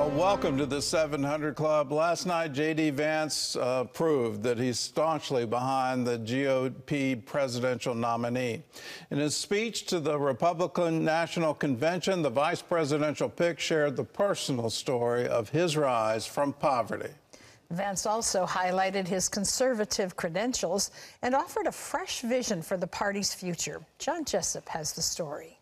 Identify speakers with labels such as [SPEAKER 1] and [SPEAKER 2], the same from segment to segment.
[SPEAKER 1] Well, welcome to the 700 Club. Last night, J.D. Vance proved that he's staunchly behind the GOP presidential nominee. In his speech to the Republican National Convention, the vice presidential pick shared the personal story of his rise from poverty.
[SPEAKER 2] Vance also highlighted his conservative credentials and offered a fresh vision for the party's future. John Jessup has the story.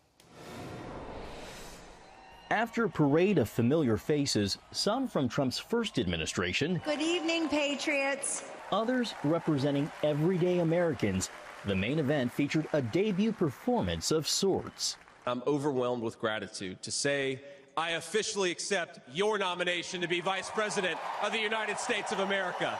[SPEAKER 3] After a parade of familiar faces, some from Trump's first administration.
[SPEAKER 4] Good evening, Patriots.
[SPEAKER 3] Others representing everyday Americans, the main event featured a debut performance of sorts.
[SPEAKER 5] I'm overwhelmed with gratitude to say I officially accept your nomination to be Vice President of the United States of America.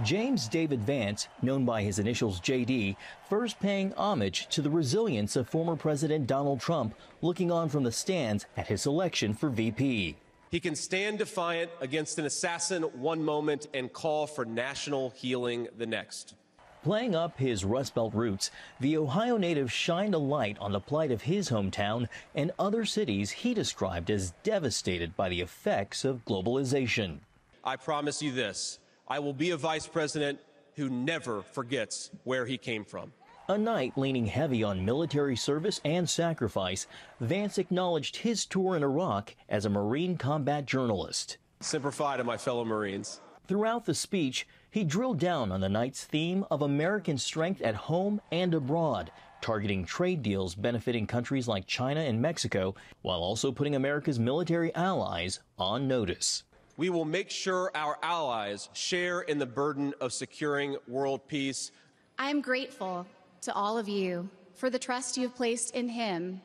[SPEAKER 3] James David Vance, known by his initials JD, first paying homage to the resilience of former President Donald Trump, looking on from the stands at his election for VP.
[SPEAKER 5] He can stand defiant against an assassin one moment and call for national healing the next.
[SPEAKER 3] Playing up his Rust Belt roots, the Ohio native shined a light on the plight of his hometown and other cities he described as devastated by the effects of globalization.
[SPEAKER 5] I promise you this. I will be a vice president who never forgets where he came from.
[SPEAKER 3] A night leaning heavy on military service and sacrifice, Vance acknowledged his tour in Iraq as a Marine combat journalist.
[SPEAKER 5] Semper Fi to my fellow Marines.
[SPEAKER 3] Throughout the speech, he drilled down on the night's theme of American strength at home and abroad, targeting trade deals benefiting countries like China and Mexico, while also putting America's military allies on notice.
[SPEAKER 5] We will make sure our allies share in the burden of securing world peace.
[SPEAKER 6] I am grateful to all of you for the trust you have placed in him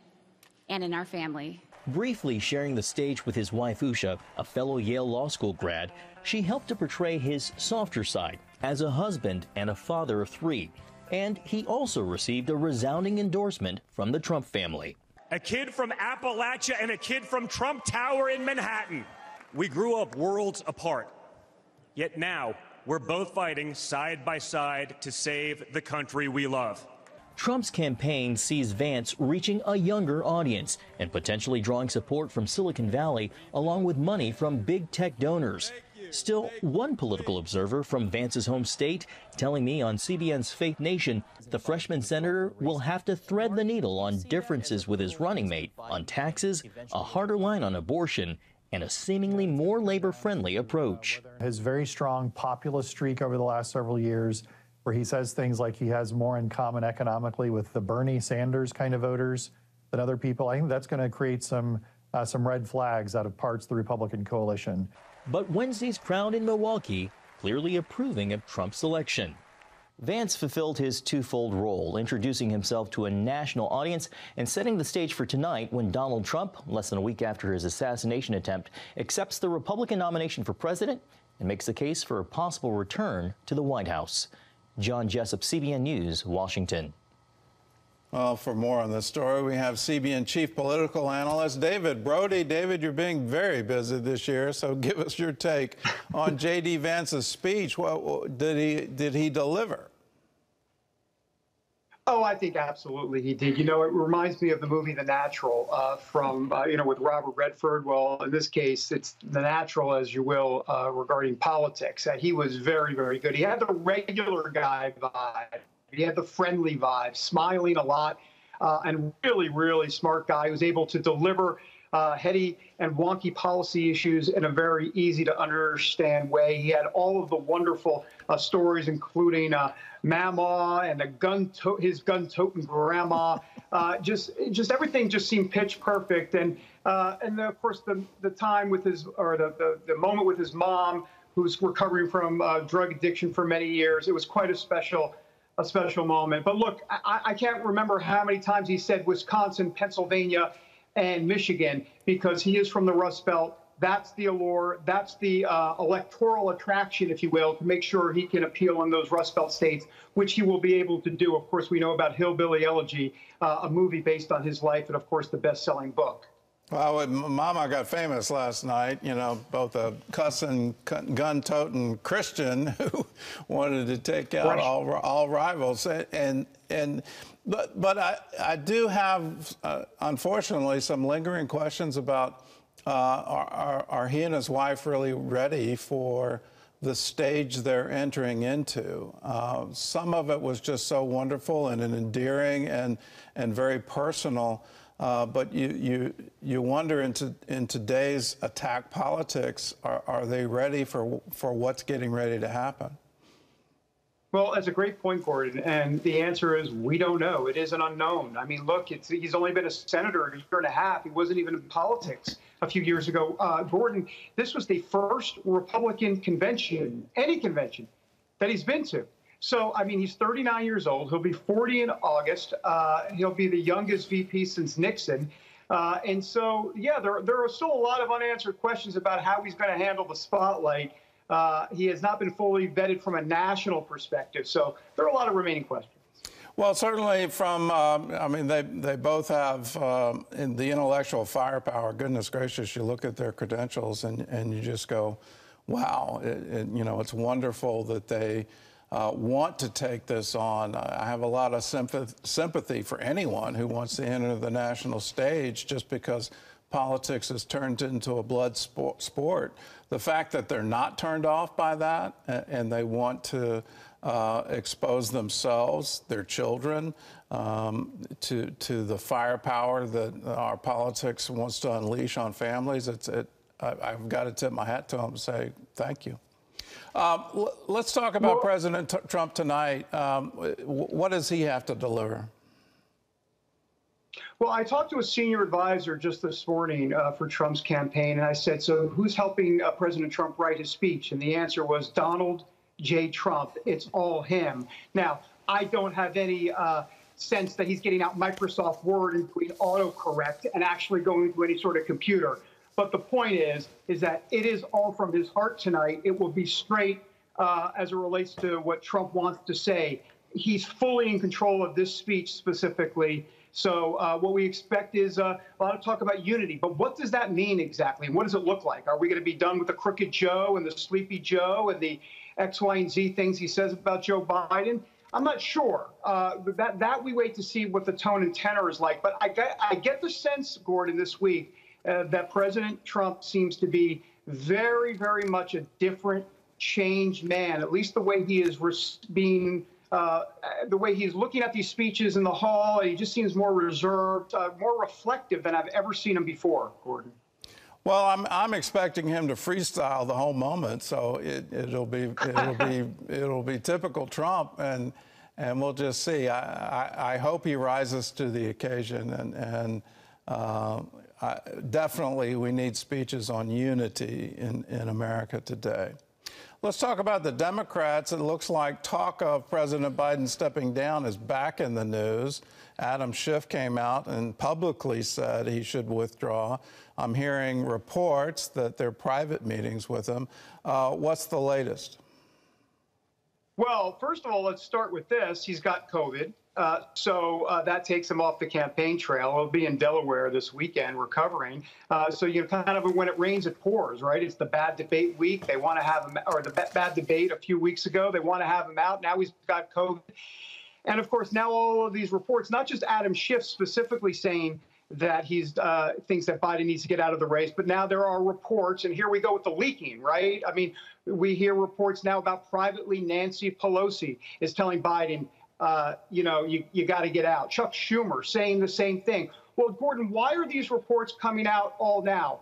[SPEAKER 6] and in our family.
[SPEAKER 3] Briefly sharing the stage with his wife Usha, a fellow Yale Law School grad, she helped to portray his softer side as a husband and a father of three. And he also received a resounding endorsement from the Trump family.
[SPEAKER 7] A kid from Appalachia and a kid from Trump Tower in Manhattan. We grew up worlds apart, yet now we're both fighting side by side to save the country we love.
[SPEAKER 3] Trump's campaign sees Vance reaching a younger audience and potentially drawing support from Silicon Valley, along with money from big tech donors. Still, one political observer from Vance's home state telling me on CBN's Faith Nation the freshman senator will have to thread the needle on differences with his running mate on taxes, a harder line on abortion, and a seemingly more labor-friendly approach.
[SPEAKER 8] His very strong populist streak over the last several years, where he says things like he has more in common economically with the Bernie Sanders kind of voters than other people, I think that's going to create some red flags out of parts of the Republican coalition.
[SPEAKER 3] But Wednesday's crowd in Milwaukee clearly approving of Trump's election. Vance fulfilled his twofold role, introducing himself to a national audience and setting the stage for tonight when Donald Trump, less than a week after his assassination attempt, accepts the Republican nomination for president and makes the case for a possible return to the White House. John Jessup, CBN News, Washington.
[SPEAKER 1] Well, for more on this story, we have CBN chief political analyst David Brody. David, you're being very busy this year, so give us your take on J.D. Vance's speech. What did he deliver?
[SPEAKER 9] Oh, I think absolutely he did. You know, it reminds me of the movie The Natural with Robert Redford. Well, in this case, it's The Natural, as you will, regarding politics. He was very, very good. He had the regular guy vibe. He had the friendly vibe, smiling a lot, and really, really smart guy who was able to deliver heady and wonky policy issues in a very easy to understand way. He had all of the wonderful stories, including Mama and his gun-toting grandma. Just everything just seemed pitch perfect. And of course the time with the moment with his mom, who's recovering from drug addiction for many years. It was quite a special moment. But look, I can't remember how many times he said Wisconsin, Pennsylvania, and Michigan, because he is from the Rust Belt. That's the allure. That's the electoral attraction, if you will, to make sure he can appeal in those Rust Belt states, which he will be able to do. Of course, we know about Hillbilly Elegy, a movie based on his life, and of course, the best-selling book.
[SPEAKER 1] Well, Mama got famous last night, you know, both a cussing, gun-toting Christian who wanted to take out all rivals. But I do have, unfortunately, some lingering questions about Are he and his wife really ready for the stage they're entering into? Some of it was just so wonderful and endearing and very personal. But you wonder in today's attack politics, are they ready for what's getting ready to happen?
[SPEAKER 9] Well, that's a great point, Gordon. And the answer is we don't know. It is an unknown. I mean, look, he's only been a senator a year and a half. He wasn't even in politics a few years ago. Gordon, this was the first Republican convention, any convention, that he's been to. So, I mean, he's 39 years old. He'll be 40 in August. He'll be the youngest VP since Nixon. And so, yeah, there are still a lot of unanswered questions about how he's going to handle the spotlight. He has not been fully vetted from a national perspective. So there are a lot of remaining questions.
[SPEAKER 1] Well, certainly from, I mean, they both have in the intellectual firepower. Goodness gracious, you look at their credentials and you just go, wow, you know, it's wonderful that they want to take this on. I have a lot of sympathy for anyone who wants to enter the national stage just because politics has turned into a blood sport. The fact that they're not turned off by that and they want to expose themselves, their children, to the firepower that our politics wants to unleash on families, I've got to tip my hat to them and say thank you. Let's talk about President Trump tonight. What does he have to deliver?
[SPEAKER 9] Well, I talked to a senior advisor just this morning for Trump's campaign, and I said, so who's helping President Trump write his speech? And the answer was Donald J. Trump. It's all him. Now, I don't have any sense that he's getting out Microsoft Word and doing autocorrect and actually going to any sort of computer. But the point is that it is all from his heart tonight. It will be straight as it relates to what Trump wants to say. He's fully in control of this speech specifically. So what we expect is a lot of talk about unity. But what does that mean exactly? And what does it look like? Are we going to be done with the crooked Joe and the sleepy Joe and the X, Y, and Z things he says about Joe Biden? I'm not sure. That we wait to see what the tone and tenor is like. But I get the sense, Gordon, this week that President Trump seems to be very, very much a different, changed man, at least the way he is being the way he's looking at these speeches in the hall. He just seems more reserved, more reflective than I've ever seen him before, Gordon.
[SPEAKER 1] Well, I'm expecting him to freestyle the whole moment, so it'll be typical Trump, and we'll just see. I hope he rises to the occasion, and definitely we need speeches on unity in America today. Let's talk about the Democrats. It looks like talk of President Biden stepping down is back in the news. Adam Schiff came out and publicly said he should withdraw. I'm hearing reports that there are private meetings with him. What's the latest?
[SPEAKER 9] Well, first of all, let's start with this. He's got COVID. So that takes him off the campaign trail. He'll be in Delaware this weekend recovering. So you kind of, when it rains, it pours, right? It's the bad debate week. They want to have him, or the bad debate a few weeks ago. They want to have him out. Now he's got COVID. And of course, now all of these reports, not just Adam Schiff specifically saying that he thinks that Biden needs to get out of the race, but now there are reports, and here we go with the leaking, right? I mean, we hear reports now about privately Nancy Pelosi is telling Biden, you know, you got to get out. Chuck Schumer saying the same thing. Well, Gordon, why are these reports coming out all now?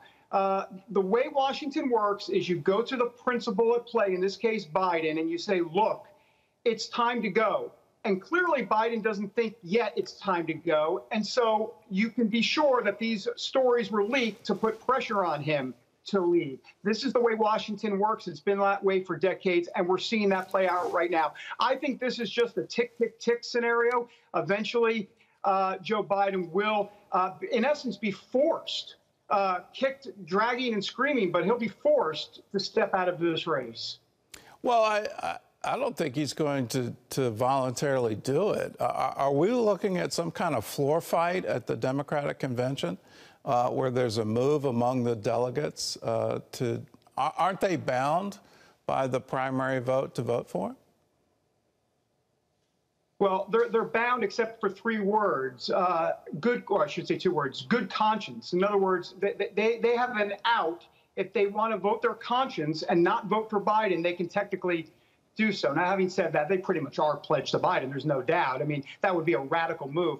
[SPEAKER 9] The way Washington works is you go to the principal at play, in this case Biden, and you say, look, it's time to go. And clearly Biden doesn't think yet it's time to go. And so you can be sure that these stories were leaked to put pressure on him to leave. This is the way Washington works. It's been that way for decades, and we're seeing that play out right now. I think this is just a tick, tick, tick scenario. Eventually, Joe Biden will, in essence, be forced, kicked, dragging, and screaming, but he'll be forced to step out of this race.
[SPEAKER 1] Well, I don't think he's going to voluntarily do it. Are we looking at some kind of floor fight at the Democratic convention where there's a move among the delegates aren't they bound by the primary vote to vote for him?
[SPEAKER 9] Well, they're bound except for 3 words. Good, or I should say 2 words. Good conscience. In other words, they have an out. If they want to vote their conscience and not vote for Biden, they can technically do so. Now, having said that, they pretty much are pledged to Biden. There's no doubt. I mean, that would be a radical move.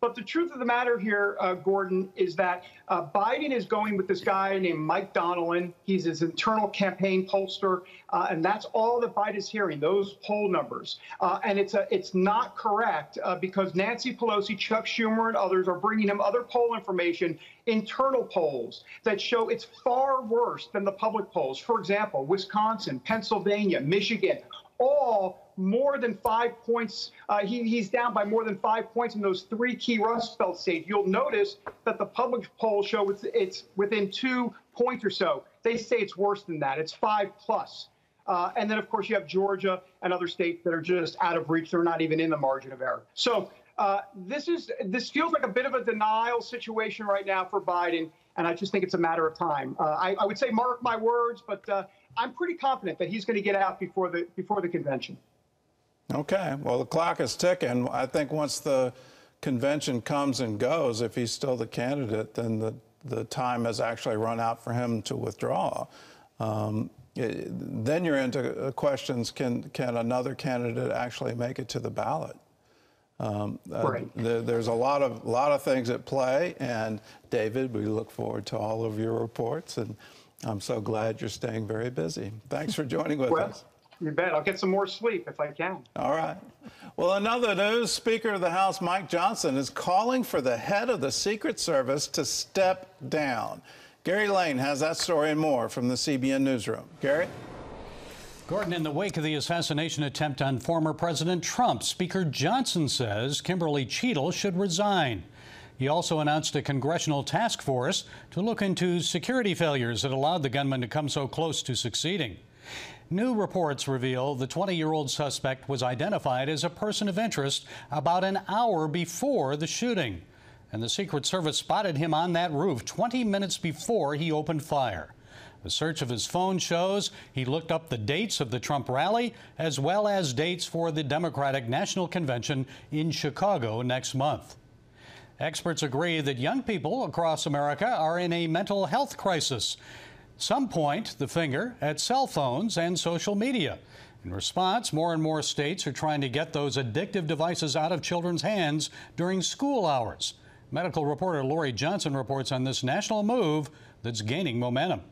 [SPEAKER 9] But the truth of the matter here, Gordon, is that Biden is going with this guy named Mike Donnellan. He's his internal campaign pollster, and that's all that Biden's hearing, those poll numbers. And it's not correct because Nancy Pelosi, Chuck Schumer, and others are bringing him other poll information, internal polls that show it's far worse than the public polls. For example, Wisconsin, Pennsylvania, Michigan, all more than 5 points. He's down by more than 5 points in those 3 key Rust Belt states. You'll notice that the public polls show it's within 2 points or so. They say it's worse than that. It's 5+. And then, of course, you have Georgia and other states that are just out of reach. They're not even in the margin of error. So this feels like a bit of a denial situation right now for Biden, and I just think it's a matter of time. I would say mark my words, but I'm pretty confident that he's going to get out before the convention.
[SPEAKER 1] Okay. Well, the clock is ticking. I think once the convention comes and goes, if he's still the candidate, then the time has actually run out for him to withdraw. Then you're into questions, can another candidate actually make it to the ballot?
[SPEAKER 9] Right.
[SPEAKER 1] There's a lot of things at play, and David, we look forward to all of your reports, and I'm so glad you're staying very busy. Thanks for joining with us.
[SPEAKER 9] You bet. I'll get some more sleep if I can.
[SPEAKER 1] All right. Well, in other news, Speaker of the House Mike Johnson is calling for the head of the Secret Service to step down. Gary Lane has that story and more from the CBN Newsroom. Gary?
[SPEAKER 10] Gordon, in the wake of the assassination attempt on former President Trump, Speaker Johnson says Kimberly Cheadle should resign. He also announced a congressional task force to look into security failures that allowed the gunman to come so close to succeeding. New reports reveal the 20-year-old suspect was identified as a person of interest about an hour before the shooting. And the Secret Service spotted him on that roof 20 minutes before he opened fire. A search of his phone shows he looked up the dates of the Trump rally as well as dates for the Democratic National Convention in Chicago next month. Experts agree that young people across America are in a mental health crisis. Some point the finger at cell phones and social media. In response, more and more states are trying to get those addictive devices out of children's hands during school hours. Medical reporter Lori Johnson reports on this national move that's gaining momentum.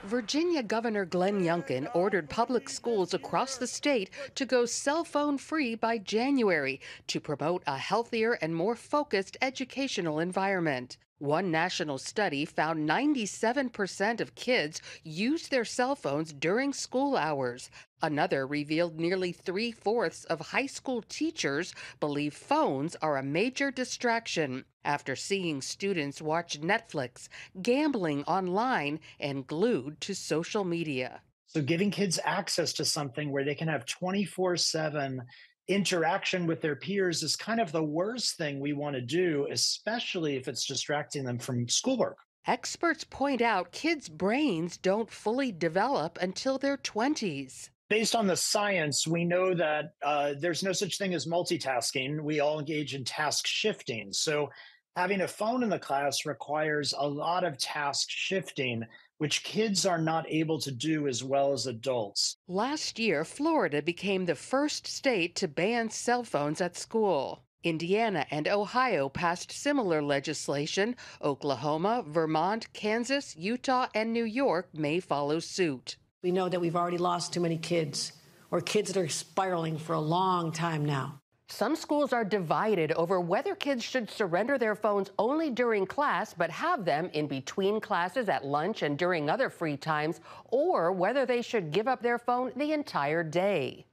[SPEAKER 11] Virginia Governor Glenn Youngkin ordered public schools across the state to go cell phone free by January to promote a healthier and more focused educational environment. One national study found 97% of kids used their cell phones during school hours. Another revealed nearly 3/4 of high school teachers believe phones are a major distraction after seeing students watch Netflix, gambling online, and glued to social media.
[SPEAKER 12] So giving kids access to something where they can have 24/7 interaction with their peers is kind of the worst thing we want to do, especially if it's distracting them from schoolwork.
[SPEAKER 11] Experts point out kids' brains don't fully develop until their 20s.
[SPEAKER 12] Based on the science, we know that there's no such thing as multitasking. We all engage in task shifting. So having a phone in the class requires a lot of task shifting, which kids are not able to do as well as adults.
[SPEAKER 11] Last year, Florida became the first state to ban cell phones at school. Indiana and Ohio passed similar legislation. Oklahoma, Vermont, Kansas, Utah, and New York may follow suit.
[SPEAKER 13] We know that we've already lost too many kids, or kids that are spiraling for a long time now.
[SPEAKER 11] Some schools are divided over whether kids should surrender their phones only during class, but have them in between classes, at lunch, and during other free times, or whether they should give up their phone the entire day.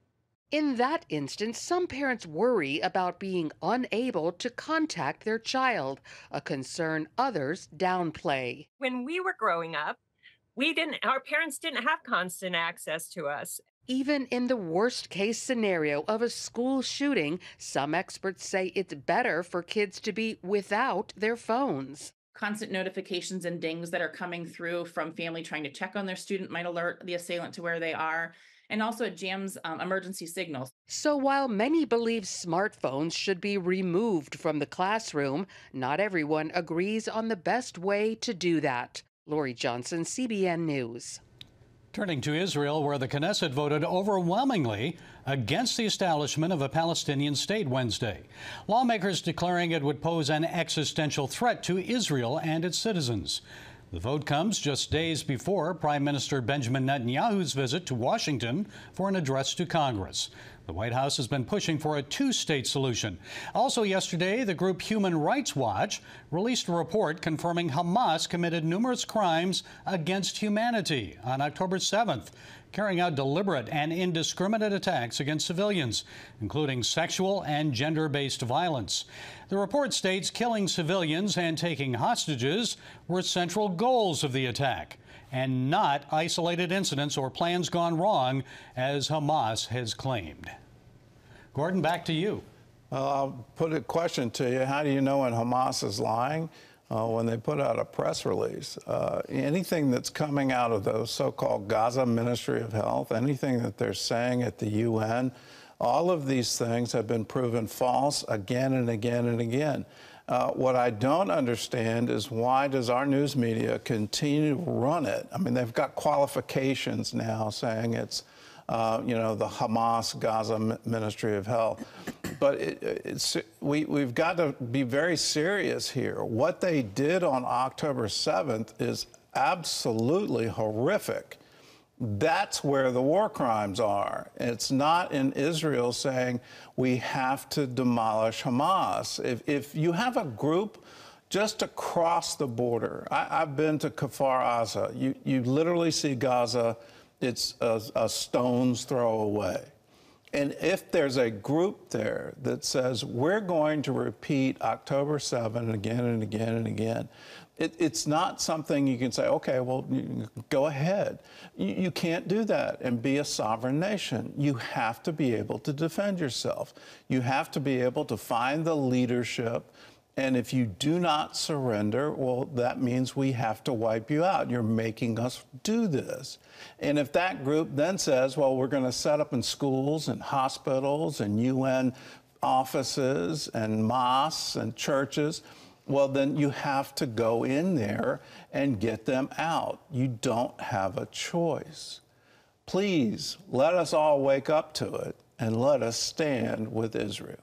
[SPEAKER 11] In that instance, some parents worry about being unable to contact their child, a concern others downplay.
[SPEAKER 14] When we were growing up, our parents didn't have constant access to us.
[SPEAKER 11] Even in the worst-case scenario of a school shooting, some experts say it's better for kids to be without their phones.
[SPEAKER 15] Constant notifications and dings that are coming through from family trying to check on their student might alert the assailant to where they are. and also it jams emergency signals.
[SPEAKER 11] So while many believe smartphones should be removed from the classroom, not everyone agrees on the best way to do that. Lori Johnson, CBN News.
[SPEAKER 10] Turning to Israel, where the Knesset voted overwhelmingly against the establishment of a Palestinian state Wednesday. Lawmakers declaring it would pose an existential threat to Israel and its citizens. The vote comes just days before Prime Minister Benjamin Netanyahu's visit to Washington for an address to Congress. The White House has been pushing for a two-state solution. Also yesterday, the group Human Rights Watch released a report confirming Hamas committed numerous crimes against humanity on October 7th, carrying out deliberate and indiscriminate attacks against civilians, including sexual and gender-based violence. The report states killing civilians and taking hostages were central goals of the attack, and not isolated incidents or plans gone wrong, as Hamas has claimed. Gordon, back to you.
[SPEAKER 1] I'll put a question to you. How do you know when Hamas is lying? When they put out a press release. Anything that's coming out of the so-called Gaza Ministry of Health, anything that they're saying at the UN, all of these things have been proven false again and again and again. What I don't understand is why does our news media continue to run it? I mean, they've got qualifications now saying it's, the Hamas Gaza Ministry of Health. But we've got to be very serious here. What they did on October 7th is absolutely horrific. That's where the war crimes are. It's not in Israel saying we have to demolish Hamas. If you have a group just across the border, I've been to Kfar Aza. You literally see Gaza. It's a stone's throw away. And if there's a group there that says we're going to repeat October 7 again and again and again, it's not something you can say, okay, well, go ahead. You can't do that and be a sovereign nation. You have to be able to defend yourself. You have to be able to find the leadership. And if you do not surrender, well, that means we have to wipe you out. You're making us do this. And if that group then says, well, we're going to set up in schools and hospitals and UN offices and mosques and churches, well, then you have to go in there and get them out. You don't have a choice. Please let us all wake up to it and let us stand with Israel.